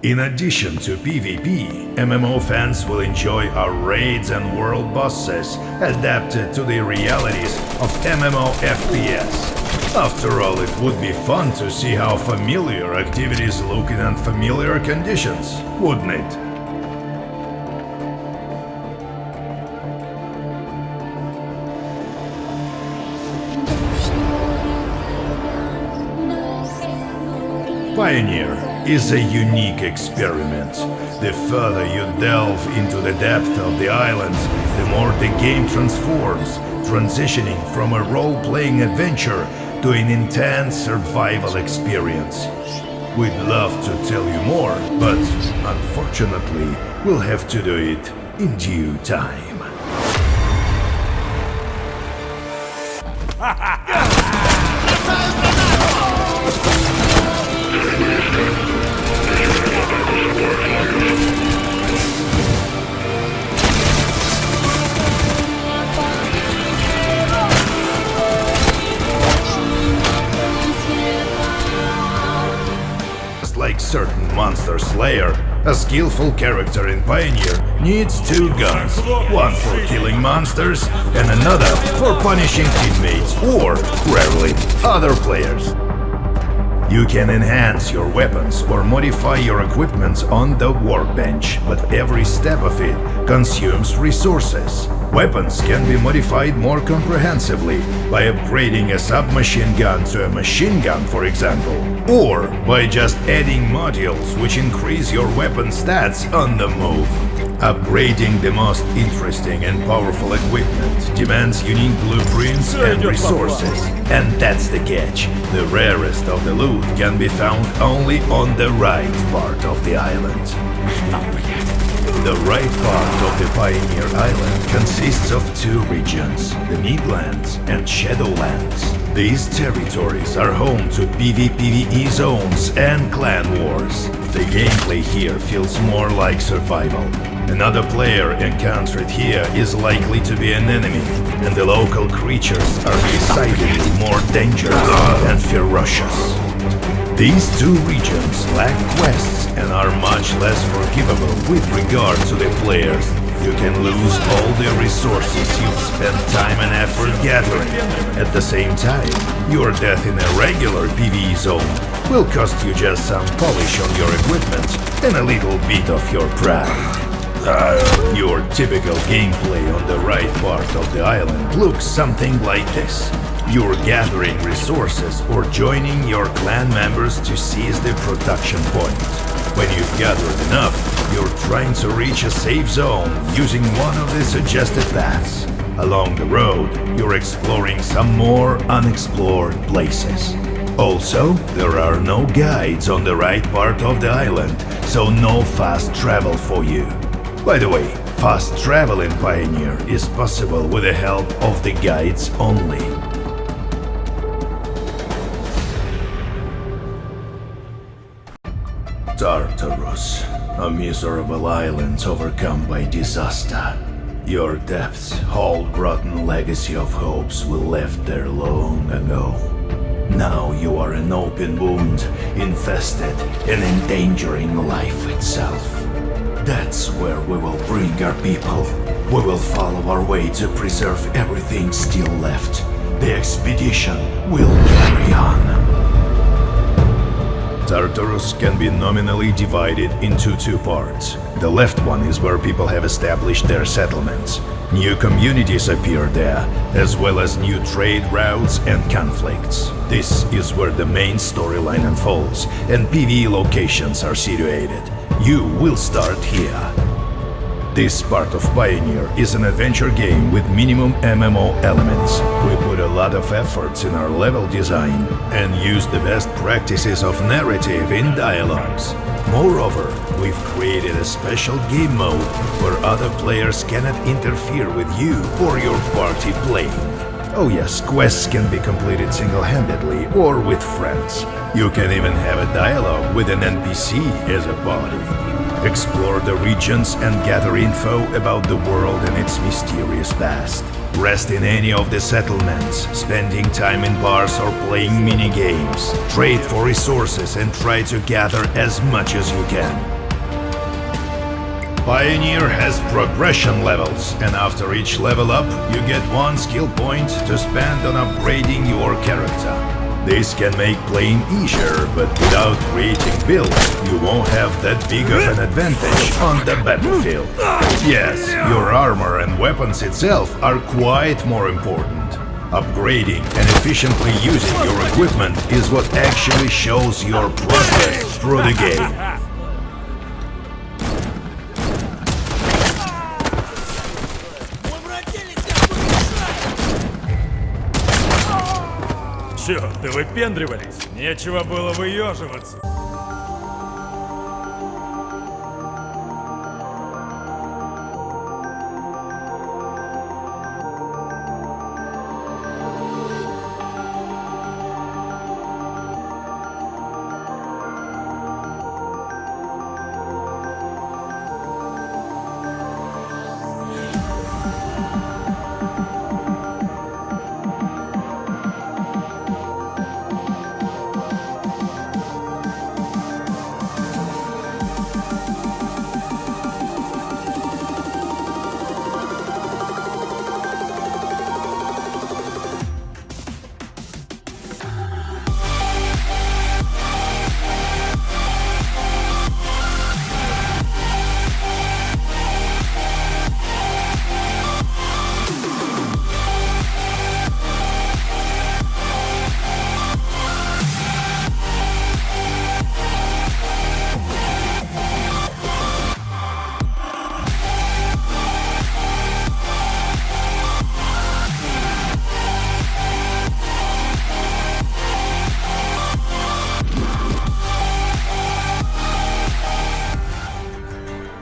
In addition to PvP, MMO fans will enjoy our raids and world bosses adapted to the realities of MMO FPS. After all, it would be fun to see how familiar activities look in unfamiliar conditions, wouldn't it? Pioneer is a unique experiment. The further you delve into the depth of the island, the more the game transforms, transitioning from a role-playing adventure to an intense survival experience. We'd love to tell you more, but unfortunately, we'll have to do it in due time. Like certain monster slayer, a skillful character in Pioneer needs two guns, one for killing monsters and another for punishing teammates or, rarely, other players. You can enhance your weapons or modify your equipment on the workbench, but every step of it consumes resources. Weapons can be modified more comprehensively by upgrading a submachine gun to a machine gun, for example, or by just adding modules which increase your weapon stats on the move. Upgrading the most interesting and powerful equipment demands unique blueprints and resources. And that's the catch. The rarest of the loot can be found only on the right part of the island. The right part of the Pioneer Island consists of two regions, the Midlands and Shadowlands. These territories are home to PvPvE zones and clan wars. The gameplay here feels more like survival. Another player encountered here is likely to be an enemy, and the local creatures are decidedly more dangerous and ferocious. These two regions lack quests and are much less forgivable with regard to the players. You can lose all the resources you've spent time and effort gathering. At the same time, your death in a regular PvE zone will cost you just some polish on your equipment and a little bit of your pride. Your typical gameplay on the right part of the island looks something like this. You're gathering resources or joining your clan members to seize the production point. When you've gathered enough, you're trying to reach a safe zone using one of the suggested paths. Along the road, you're exploring some more unexplored places. Also, there are no guides on the right part of the island, so no fast travel for you. By the way, fast travel in Pioneer is possible with the help of the guides only. Tartarus, a miserable island overcome by disaster. Your depths hold rotten legacy of hopes we left there long ago. Now you are an open wound, infested and endangering life itself. That's where we will bring our people. We will follow our way to preserve everything still left. The expedition will carry on. Tartarus can be nominally divided into two parts. The left one is where people have established their settlements. New communities appear there, as well as new trade routes and conflicts. This is where the main storyline unfolds, and PvE locations are situated. You will start here. This part of Pioneer is an adventure game with minimum MMO elements. We put a lot of efforts in our level design and use the best practices of narrative in dialogues. Moreover, we've created a special game mode where other players cannot interfere with you or your party playing. Oh yes, quests can be completed single-handedly or with friends. You can even have a dialogue with an NPC as a party. Explore the regions and gather info about the world and its mysterious past. Rest in any of the settlements, spending time in bars or playing mini-games. Trade for resources and try to gather as much as you can. Pioneer has progression levels, and after each level up, you get 1 skill point to spend on upgrading your character. This can make playing easier, but without creating builds, you won't have that big of an advantage on the battlefield. Yes, your armor and weapons itself are quite more important. Upgrading and efficiently using your equipment is what actually shows your progress through the game. Чё, ты выпендривались? Нечего было выёживаться.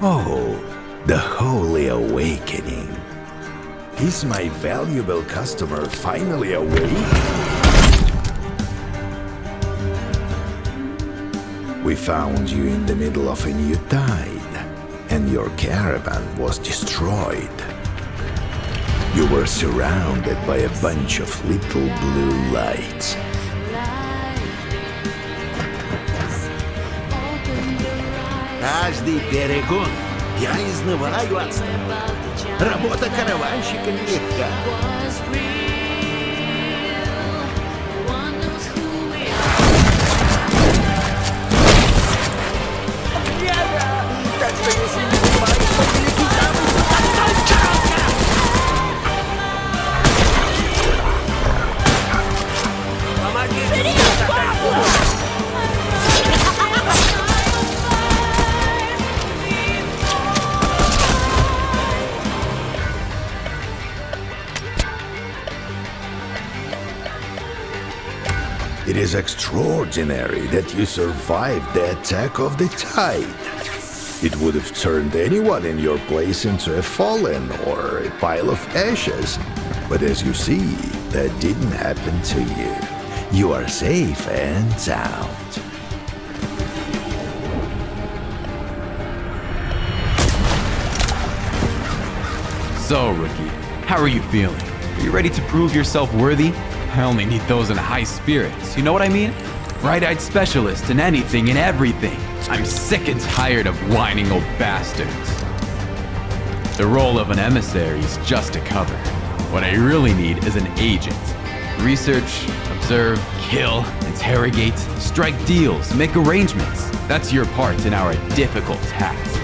Oh, the Holy Awakening. Is my valuable customer finally awake? We found you in the middle of a new tide, and your caravan was destroyed. You were surrounded by a bunch of little blue lights. Каждый перегон я изнываю от страха. Работа караванщика нелегка. Так что если не понимаешь, то великий Помогите! It is extraordinary that you survived the attack of the tide. It would have turned anyone in your place into a fallen or a pile of ashes. But as you see, that didn't happen to you. You are safe and sound. So, rookie, how are you feeling? Are you ready to prove yourself worthy? I only need those in high spirits, you know what I mean? Bright-eyed specialist in anything and everything. I'm sick and tired of whining old bastards. The role of an emissary is just a cover. What I really need is an agent. Research, observe, kill, interrogate, strike deals, make arrangements. That's your part in our difficult task.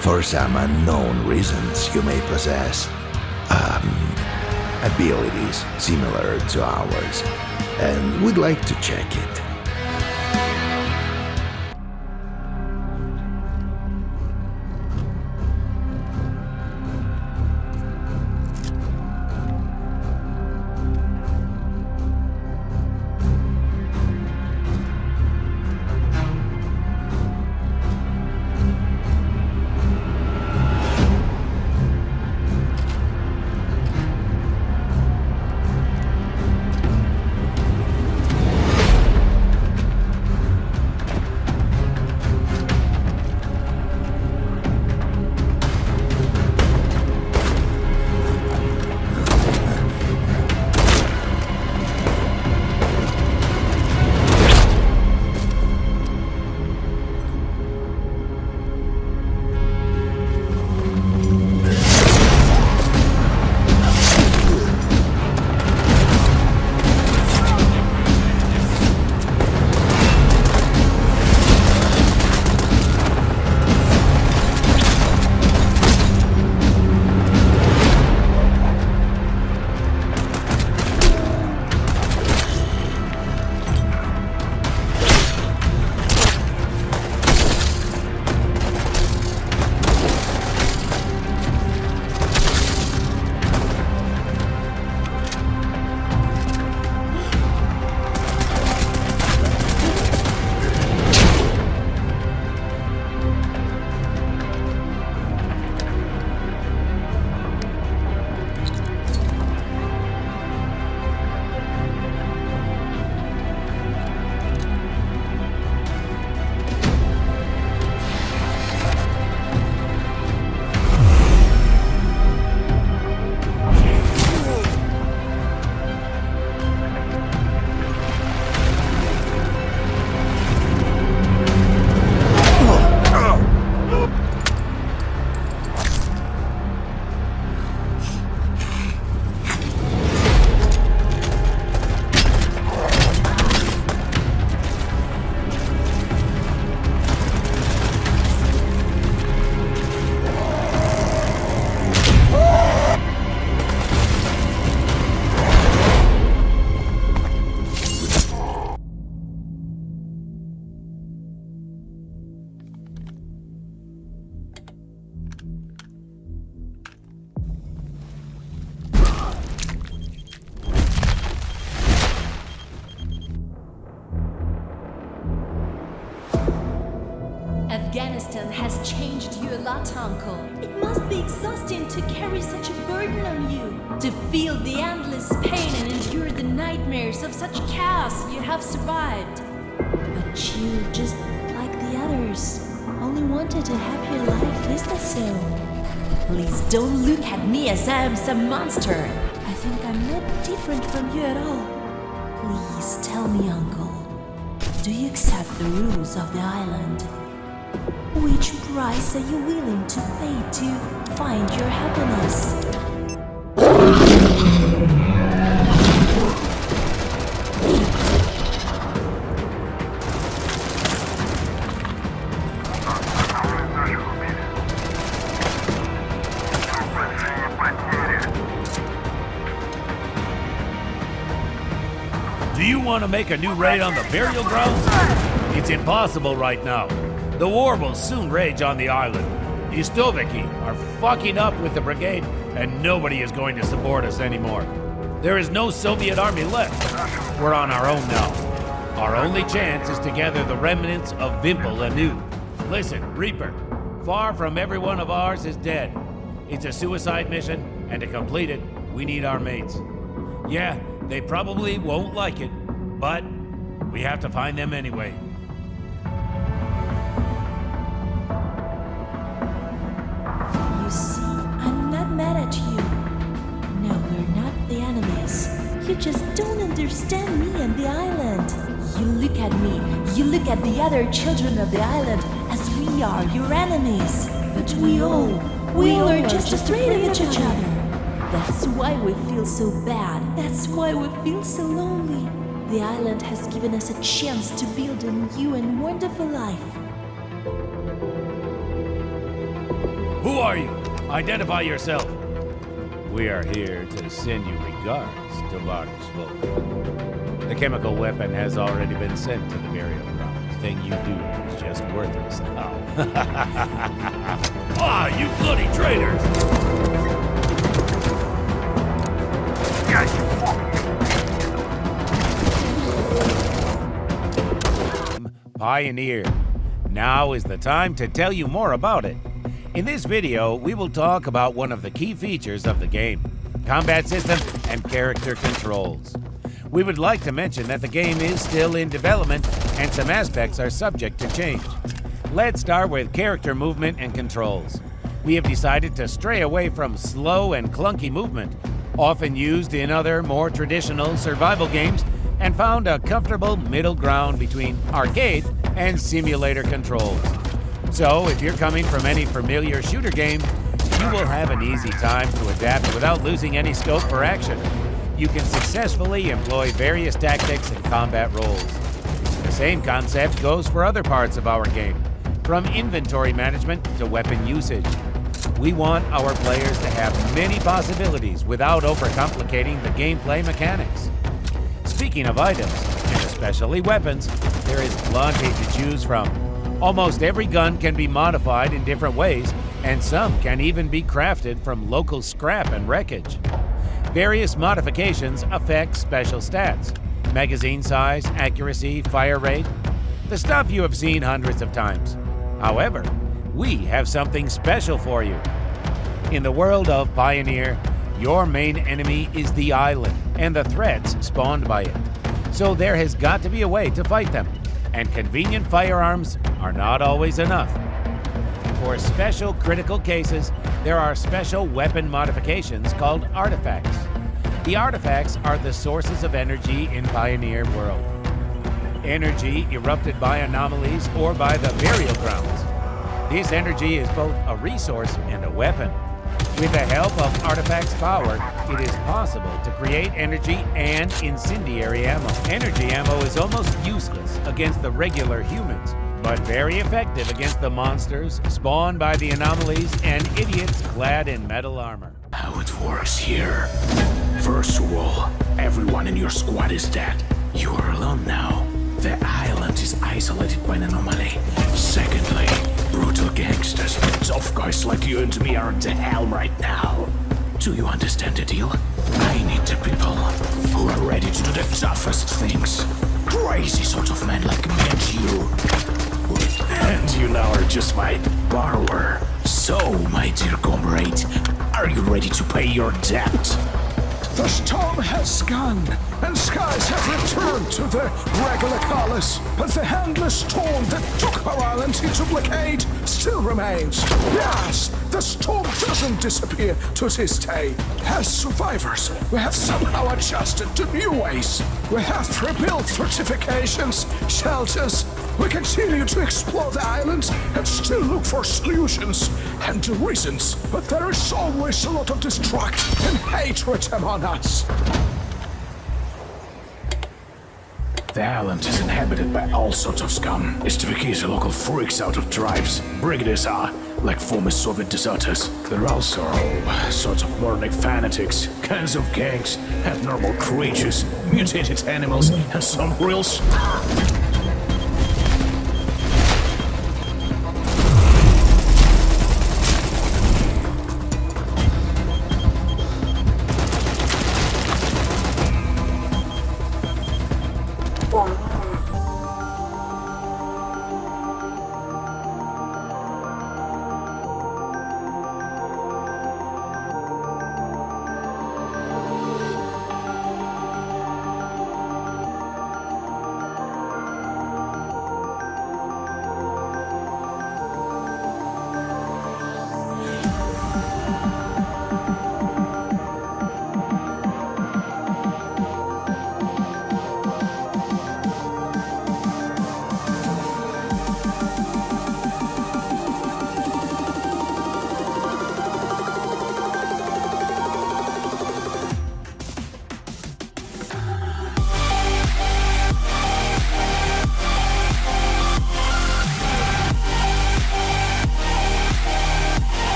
For some unknown reasons, you may possess abilities similar to ours, and we'd like to check it. Afghanistan has changed you a lot, Uncle. It must be exhausting to carry such a burden on you, to feel the endless pain and endure the nightmares of such chaos you have survived. But you, just like the others, only wanted a happier life, is that so? Please don't look at me as I am some monster. I think I'm not different from you at all. Please tell me, Uncle, do you accept the rules of the island? Which price are you willing to pay to find your happiness? Do you want to make a new raid on the burial grounds? It's impossible right now. The war will soon rage on the island. The Istoviki are fucking up with the brigade, and nobody is going to support us anymore. There is no Soviet army left. We're on our own now. Our only chance is to gather the remnants of Vimple anew. Listen, Reaper, far from every one of ours is dead. It's a suicide mission, and to complete it, we need our mates. Yeah, they probably won't like it, but we have to find them anyway. You see, I'm not mad at you. No, we're not the enemies. You just don't understand me and the island. You look at me, you look at the other children of the island as we are your enemies. But we all are just afraid of each other. That's why we feel so bad. That's why we feel so lonely. The island has given us a chance to build a new and wonderful life. Who are you? Identify yourself. We are here to send you regards, Tovarishch Volk. The chemical weapon has already been sent to the burial ground. The thing you do is just worthless now. Ah, you bloody traitors! Pioneer. Now is the time to tell you more about it. In this video, we will talk about one of the key features of the game, combat system and character controls. We would like to mention that the game is still in development and some aspects are subject to change. Let's start with character movement and controls. We have decided to stray away from slow and clunky movement, often used in other more traditional survival games, and found a comfortable middle ground between arcade and simulator controls. So, if you're coming from any familiar shooter game, you will have an easy time to adapt without losing any scope for action. You can successfully employ various tactics and combat roles. The same concept goes for other parts of our game, from inventory management to weapon usage. We want our players to have many possibilities without overcomplicating the gameplay mechanics. Speaking of items, and especially weapons, there is plenty to choose from. Almost every gun can be modified in different ways, and some can even be crafted from local scrap and wreckage. Various modifications affect special stats: magazine size, accuracy, fire rate, the stuff you have seen hundreds of times. However, we have something special for you. In the world of Pioneer, your main enemy is the island and the threats spawned by it. So there has got to be a way to fight them, and convenient firearms are not always enough. For special critical cases, there are special weapon modifications called artifacts. The artifacts are the sources of energy in Pioneer world. Energy erupted by anomalies or by the burial grounds. This energy is both a resource and a weapon. With the help of artifacts' power, it is possible to create energy and incendiary ammo. Energy ammo is almost useless against the regular humans, but very effective against the monsters spawned by the anomalies and idiots clad in metal armor. How it works here. First of all, everyone in your squad is dead. You are alone now. The island is isolated by an anomaly. Secondly, brutal gangsters, tough guys like you and me are at the helm right now. Do you understand the deal? I need the people who are ready to do the toughest things. Crazy sort of men like me and you. And you know are just my borrower. So, my dear comrade, are you ready to pay your debt? The storm has gone, and skies have returned to their regular colors. But the endless storm that took our island into blockade still remains. Yes, the storm doesn't disappear to this day. As survivors, we have somehow adjusted to new ways. We have rebuilt fortifications, shelters. We continue to explore the island and still look for solutions and reasons. But there is always a lot of destruction and hatred among us. The island is inhabited by all sorts of scum. Mystification local freaks out of tribes. Brigaders are like former Soviet deserters. There are also all sorts of moronic fanatics, kinds of gangs, abnormal creatures, mutated animals, and some real